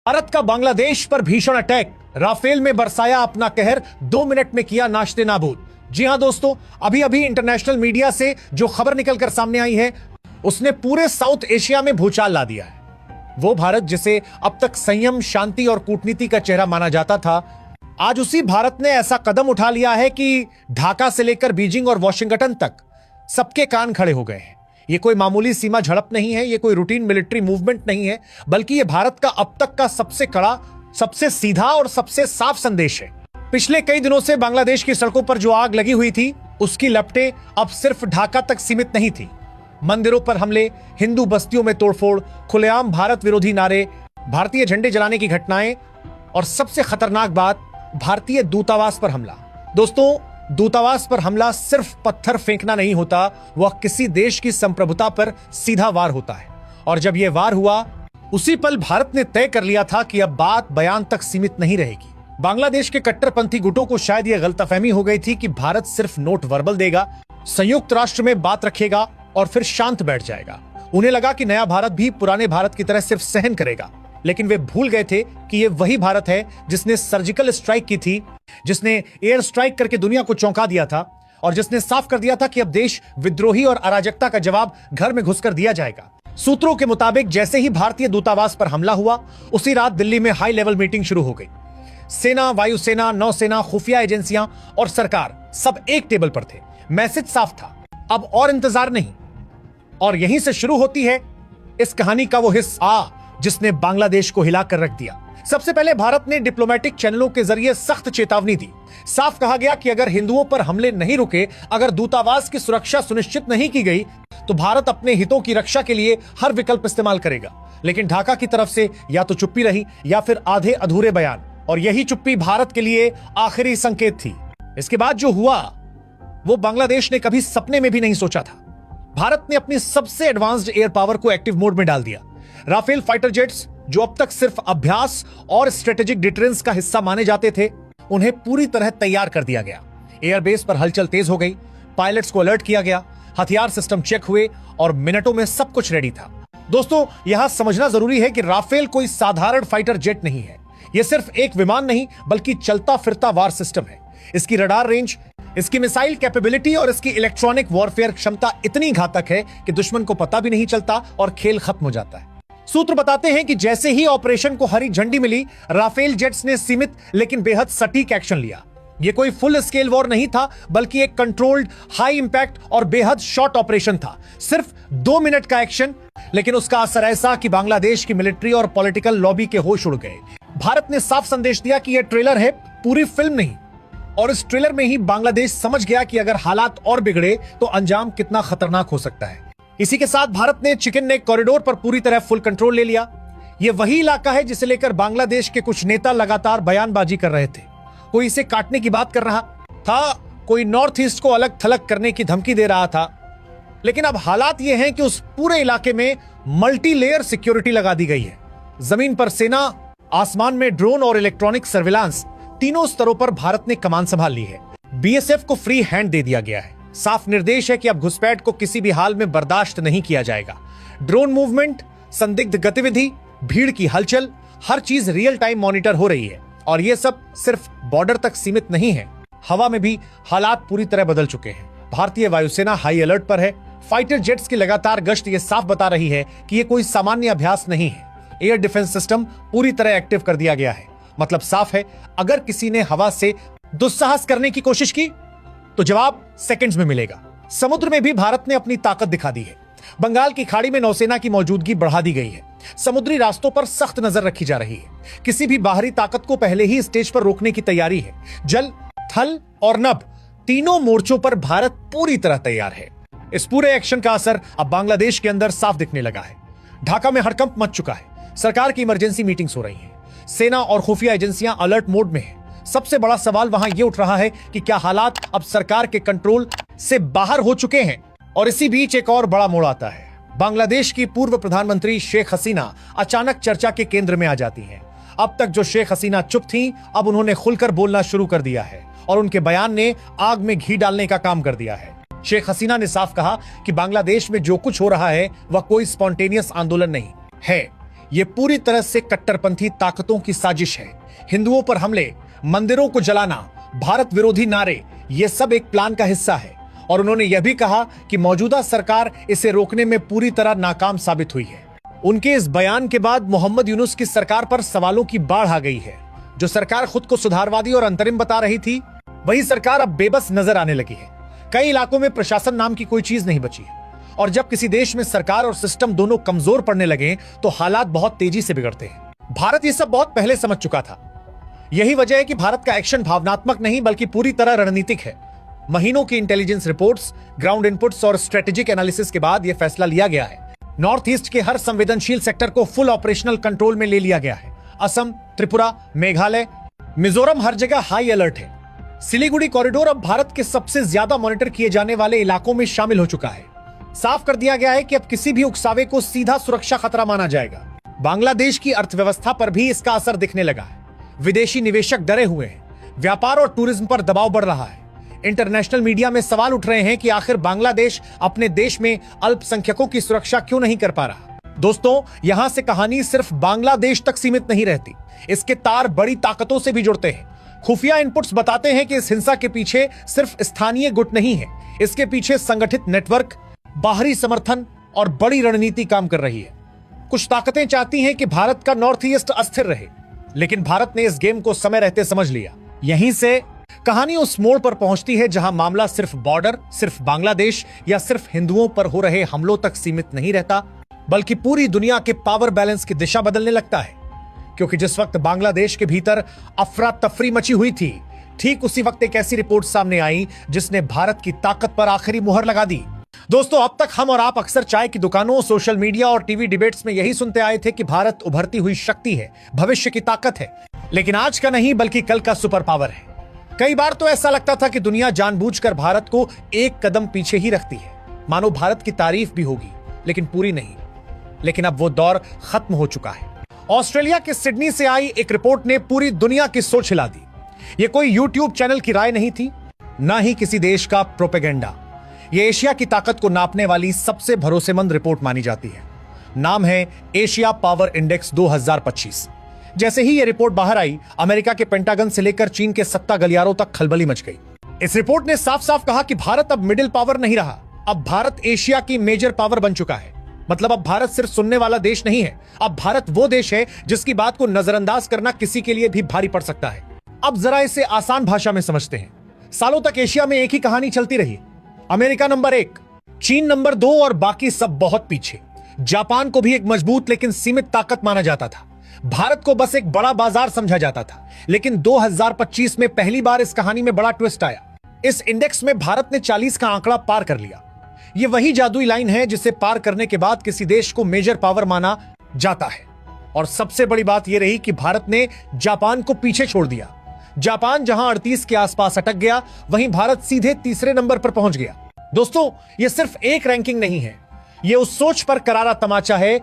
भारत का बांग्लादेश पर भीषण अटैक, राफेल में बरसाया अपना कहर, 2 मिनट में किया नाश्ते नाबूद। जी हां दोस्तों, अभी अभी इंटरनेशनल मीडिया से जो खबर निकलकर सामने आई है उसने पूरे साउथ एशिया में भूचाल ला दिया है। वो भारत जिसे अब तक संयम, शांति और कूटनीति का चेहरा माना जाता था, आज उसी भारत ने ऐसा कदम उठा लिया है कि ढाका से लेकर बीजिंग और वॉशिंगटन तक सबके कान खड़े हो गए हैं। ये कोई मामूली सीमा झड़प नहीं है, ये कोई रूटीन मिलिट्री मूवमेंट नहीं है, बल्कि ये भारत का अब तक का सबसे कड़ा, सबसे सीधा और सबसे साफ संदेश है। पिछले कई दिनों से बांग्लादेश की सड़कों पर जो आग लगी हुई थी, उसकी लपटें अब सिर्फ ढाका तक सीमित नहीं थी। मंदिरों पर हमले, हिंदू बस्तियों में तोड़फोड़, खुलेआम भारत विरोधी नारे, भारतीय झंडे जलाने की घटनाएं और सबसे खतरनाक बात, भारतीय दूतावास पर हमला। दोस्तों, दूतावास पर हमला सिर्फ पत्थर फेंकना नहीं होता, वह किसी देश की संप्रभुता पर सीधा वार होता है। और जब यह वार हुआ, उसी पल भारत ने तय कर लिया था कि अब बात बयान तक सीमित नहीं रहेगी। बांग्लादेश के कट्टरपंथी गुटों को शायद यह गलतफहमी हो गई थी कि भारत सिर्फ नोट वर्बल देगा, संयुक्त राष्ट्र में बात रखेगा और फिर शांत बैठ जाएगा। उन्हें लगा कि नया भारत भी पुराने भारत की तरह सिर्फ सहन करेगा, लेकिन वे भूल गए थे कि यह वही भारत है जिसने सर्जिकल स्ट्राइक की थी, जिसने एयर स्ट्राइक करके दुनिया को चौंका दिया था और जिसने साफ कर दिया था कि अब देश विद्रोही और अराजकता का जवाब घर में घुसकर दिया जाएगा। सूत्रों के मुताबिक जैसे ही भारतीय दूतावास पर हमला हुआ, उसी रात दिल्ली में हाई लेवल मीटिंग शुरू हो गई। सेना, वायुसेना, नौसेना, खुफिया एजेंसियां और सरकार सब एक टेबल पर थे। मैसेज साफ था, अब और इंतजार नहीं। और यहीं से शुरू होती है इस कहानी का वो हिस्सा जिसने बांग्लादेश को हिलाकर रख दिया। सबसे पहले भारत ने डिप्लोमेटिक चैनलों के जरिए सख्त चेतावनी दी। साफ कहा गया कि अगर हिंदुओं पर हमले नहीं रुके, अगर दूतावास की सुरक्षा सुनिश्चित नहीं की गई, तो भारत अपने हितों की रक्षा के लिए हर विकल्प इस्तेमाल करेगा। लेकिन ढाका की तरफ से या तो चुप्पी रही या फिर आधे अधूरे बयान, और यही चुप्पी भारत के लिए आखिरी संकेत थी। इसके बाद जो हुआ वो बांग्लादेश ने कभी सपने में भी नहीं सोचा था। भारत ने अपनी सबसे एडवांस्ड एयर पावर को एक्टिव मोड में डाल दिया। राफेल फाइटर जेट्स, जो अब तक सिर्फ अभ्यास और स्ट्रेटेजिक डिटरेंस का हिस्सा माने जाते थे, उन्हें पूरी तरह तैयार कर दिया गया। एयरबेस पर हलचल तेज हो गई, पायलट्स को अलर्ट किया गया, हथियार सिस्टम चेक हुए और मिनटों में सब कुछ रेडी था। दोस्तों, यहां समझना जरूरी है कि राफेल कोई साधारण फाइटर जेट नहीं है। यह सिर्फ एक विमान नहीं, बल्कि चलता फिरता वार सिस्टम है। इसकी रडार रेंज, इसकी मिसाइल कैपेबिलिटी और इसकी इलेक्ट्रॉनिक वॉरफेयर क्षमता इतनी घातक है कि दुश्मन को पता भी नहीं चलता और खेल खत्म हो जाता है। सूत्र बताते हैं कि जैसे ही ऑपरेशन को हरी झंडी मिली, राफेल जेट्स ने सीमित लेकिन बेहद सटीक एक्शन लिया। यह कोई फुल स्केल वॉर नहीं था, बल्कि एक कंट्रोल्ड, हाई इंपैक्ट और बेहद शॉर्ट ऑपरेशन था। सिर्फ 2 मिनट का एक्शन, लेकिन उसका असर ऐसा कि बांग्लादेश की मिलिट्री और पॉलिटिकल लॉबी के होश उड़ गए। भारत ने साफ संदेश दिया कि यह ट्रेलर है, पूरी फिल्म नहीं। और इस ट्रेलर में ही बांग्लादेश समझ गया कि अगर हालात और बिगड़े तो अंजाम कितना खतरनाक हो सकता है। इसी के साथ भारत ने चिकन नेक कॉरिडोर पर पूरी तरह फुल कंट्रोल ले लिया। यह वही इलाका है जिसे लेकर बांग्लादेश के कुछ नेता लगातार बयानबाजी कर रहे थे। कोई इसे काटने की बात कर रहा था, कोई नॉर्थ ईस्ट को अलग थलग करने की धमकी दे रहा था। लेकिन अब हालात यह हैं कि उस पूरे इलाके में मल्टी लेयर सिक्योरिटी लगा दी गई है। जमीन पर सेना, आसमान में ड्रोन और इलेक्ट्रॉनिक सर्विलांस, तीनों स्तरों पर भारत ने कमान संभाल ली है। बीएसएफ को फ्री हैंड दे दिया गया है। साफ निर्देश है कि अब घुसपैठ को किसी भी हाल में बर्दाश्त नहीं किया जाएगा। ड्रोन मूवमेंट, संदिग्ध गतिविधि, भीड़ की हलचल, हर चीज रियल टाइम मॉनिटर हो रही है। और यह सब सिर्फ बॉर्डर तक सीमित नहीं है, हवा में भी हालात पूरी तरह बदल चुके हैं। भारतीय वायुसेना हाई अलर्ट पर है। फाइटर जेट्स की लगातार गश्त यह साफ बता रही है कि यह कोई सामान्य अभ्यास नहीं है। एयर डिफेंस सिस्टम पूरी तरह एक्टिव कर दिया गया है। मतलब साफ है, अगर किसी ने हवा से दुस्साहस करने की कोशिश की तो जवाब सेकंड्स में मिलेगा। समुद्र में भी भारत ने अपनी ताकत दिखा दी है। बंगाल की खाड़ी में नौसेना की मौजूदगी बढ़ा दी गई है। समुद्री रास्तों पर सख्त नजर रखी जा रही है। किसी भी बाहरी ताकत को पहले ही स्टेज पर रोकने की तैयारी है। जल, थल और नभ, तीनों मोर्चों पर भारत पूरी तरह तैयार है। इस पूरे एक्शन का असर अब बांग्लादेश के अंदर साफ दिखने लगा है। ढाका में हड़कंप मच चुका है। सरकार की इमरजेंसी मीटिंग्स हो रही हैं। सेना और खुफिया एजेंसियां अलर्ट मोड में हैं। सबसे बड़ा सवाल वहां यह उठ रहा है कि क्या हालात अब सरकार के कंट्रोल से बाहर हो चुके हैं। और इसी बीच एक और बड़ा मोड़ आता है। बांग्लादेश की पूर्व प्रधानमंत्री शेख हसीना अचानक चर्चा के केंद्र में आ जाती हैं। अब तक जो शेख हसीना चुप थीं, अब उन्होंने खुलकर बोलना शुरू कर दिया है और उनके बयान ने आग में घी डालने का काम कर दिया है। शेख हसीना ने साफ कहा कि बांग्लादेश में जो कुछ हो रहा है वह कोई स्पॉन्टेनियस आंदोलन नहीं है, ये पूरी तरह से कट्टरपंथी ताकतों की साजिश है। हिंदुओं पर हमले, मंदिरों को जलाना, भारत विरोधी नारे, ये सब एक प्लान का हिस्सा है। और उन्होंने यह भी कहा कि मौजूदा सरकार इसे रोकने में पूरी तरह नाकाम साबित हुई है। उनके इस बयान के बाद मोहम्मद यूनुस की सरकार पर सवालों की बाढ़ आ गई है। जो सरकार खुद को सुधारवादी और अंतरिम बता रही थी, वही सरकार अब बेबस नजर आने लगी है। कई इलाकों में प्रशासन नाम की कोई चीज नहीं बची है। और जब किसी देश में सरकार और सिस्टम दोनों कमजोर पड़ने लगे तो हालात बहुत तेजी से बिगड़ते हैं। भारत ये सब बहुत पहले समझ चुका था। यही वजह है कि भारत का एक्शन भावनात्मक नहीं बल्कि पूरी तरह रणनीतिक है। महीनों की इंटेलिजेंस रिपोर्ट्स, ग्राउंड इनपुट्स और स्ट्रेटेजिक एनालिसिस के बाद यह फैसला लिया गया है। नॉर्थ ईस्ट के हर संवेदनशील सेक्टर को फुल ऑपरेशनल कंट्रोल में ले लिया गया है। असम, त्रिपुरा, मेघालय, मिजोरम, हर जगह हाई अलर्ट है। सिलीगुड़ी कॉरिडोर अब भारत के सबसे ज्यादा मॉनिटर किए जाने वाले इलाकों में शामिल हो चुका है। साफ कर दिया गया है कि अब किसी भी उकसावे को सीधा सुरक्षा खतरा माना जाएगा। बांग्लादेश की अर्थव्यवस्था पर भी इसका असर दिखने लगा है। विदेशी निवेशक डरे हुए हैं। व्यापार और टूरिज्म पर दबाव बढ़ रहा है। इंटरनेशनल मीडिया में सवाल उठ रहे हैं कि आखिर बांग्लादेश अपने देश में अल्पसंख्यकों की सुरक्षा क्यों नहीं कर पा रहा। दोस्तों, यहां से कहानी सिर्फ बांग्लादेश तक सीमित नहीं रहती। इसके तार बड़ी ताकतों से भी जुड़ते हैं। खुफिया इनपुट्स बताते हैं कि इस हिंसा के पीछे सिर्फ स्थानीय गुट नहीं है। इसके पीछे संगठित नेटवर्क, बाहरी समर्थन और बड़ी रणनीति काम कर रही है। कुछ ताकतें चाहती हैं कि भारत का नॉर्थ ईस्ट अस्थिर रहे, लेकिन भारत ने इस गेम को समय रहते समझ लिया। यहीं से कहानी उस मोड़ पर पहुंचती है जहां मामला सिर्फ बॉर्डर, सिर्फ बांग्लादेश या सिर्फ हिंदुओं पर हो रहे हमलों तक सीमित नहीं रहता, बल्कि पूरी दुनिया के पावर बैलेंस की दिशा बदलने लगता है। क्योंकि जिस वक्त बांग्लादेश के भीतर अफरा तफरी मची हुई थी, ठीक उसी वक्त एक ऐसी रिपोर्ट सामने आई जिसने भारत की ताकत पर आखिरी मुहर लगा दी। दोस्तों, अब तक हम और आप अक्सर चाय की दुकानों, सोशल मीडिया और टीवी डिबेट्स में यही सुनते आए थे कि भारत उभरती हुई शक्ति है, भविष्य की ताकत है। लेकिन आज का नहीं बल्कि कल का सुपर पावर है। कई बार तो ऐसा लगता था कि दुनिया जानबूझकर भारत को एक कदम पीछे ही रखती है, मानो भारत की तारीफ भी होगी लेकिन पूरी नहीं। लेकिन अब वो दौर खत्म हो चुका है। ऑस्ट्रेलिया के सिडनी से आई एक रिपोर्ट ने पूरी दुनिया की सोच हिला दी। ये कोई यूट्यूब चैनल की राय नहीं थी, ना ही किसी देश का प्रोपेगेंडा। ये एशिया की ताकत को नापने वाली सबसे भरोसेमंद रिपोर्ट मानी जाती है। नाम है एशिया पावर इंडेक्स 2025। जैसे ही ये रिपोर्ट बाहर आई, अमेरिका के पेंटागन से लेकर चीन के सत्ता गलियारों तक खलबली मच गई। इस रिपोर्ट ने साफ साफ कहा कि भारत अब मिडिल पावर नहीं रहा, अब भारत एशिया की मेजर पावर बन चुका है। मतलब अब भारत सिर्फ सुनने वाला देश नहीं है, अब भारत वो देश है जिसकी बात को नजरअंदाज करना किसी के लिए भी भारी पड़ सकता है। अब जरा इसे आसान भाषा में समझते हैं। सालों तक एशिया में एक ही कहानी चलती रही। अमेरिका नंबर 1, चीन नंबर 2 और बाकी सब बहुत पीछे। जापान को भी एक मजबूत लेकिन सीमित ताकत माना जाता था। भारत को बस एक बड़ा बाजार समझा जाता था। लेकिन 2025 में पहली बार इस कहानी में बड़ा ट्विस्ट आया। इस इंडेक्स में भारत ने 40 का आंकड़ा पार कर लिया। यह वही जादुई लाइन है जिसे पार करने के बाद किसी देश को मेजर पावर माना जाता है। और सबसे बड़ी बात यह रही कि भारत ने जापान को पीछे छोड़ दिया। जापान जहां 38 के आसपास अटक गया, वहीं भारत सीधे तीसरे नंबर पर पहुंच गया। दोस्तों, यह सिर्फ एक रैंकिंग नहीं है, यह उस सोच पर करारा तमाचा है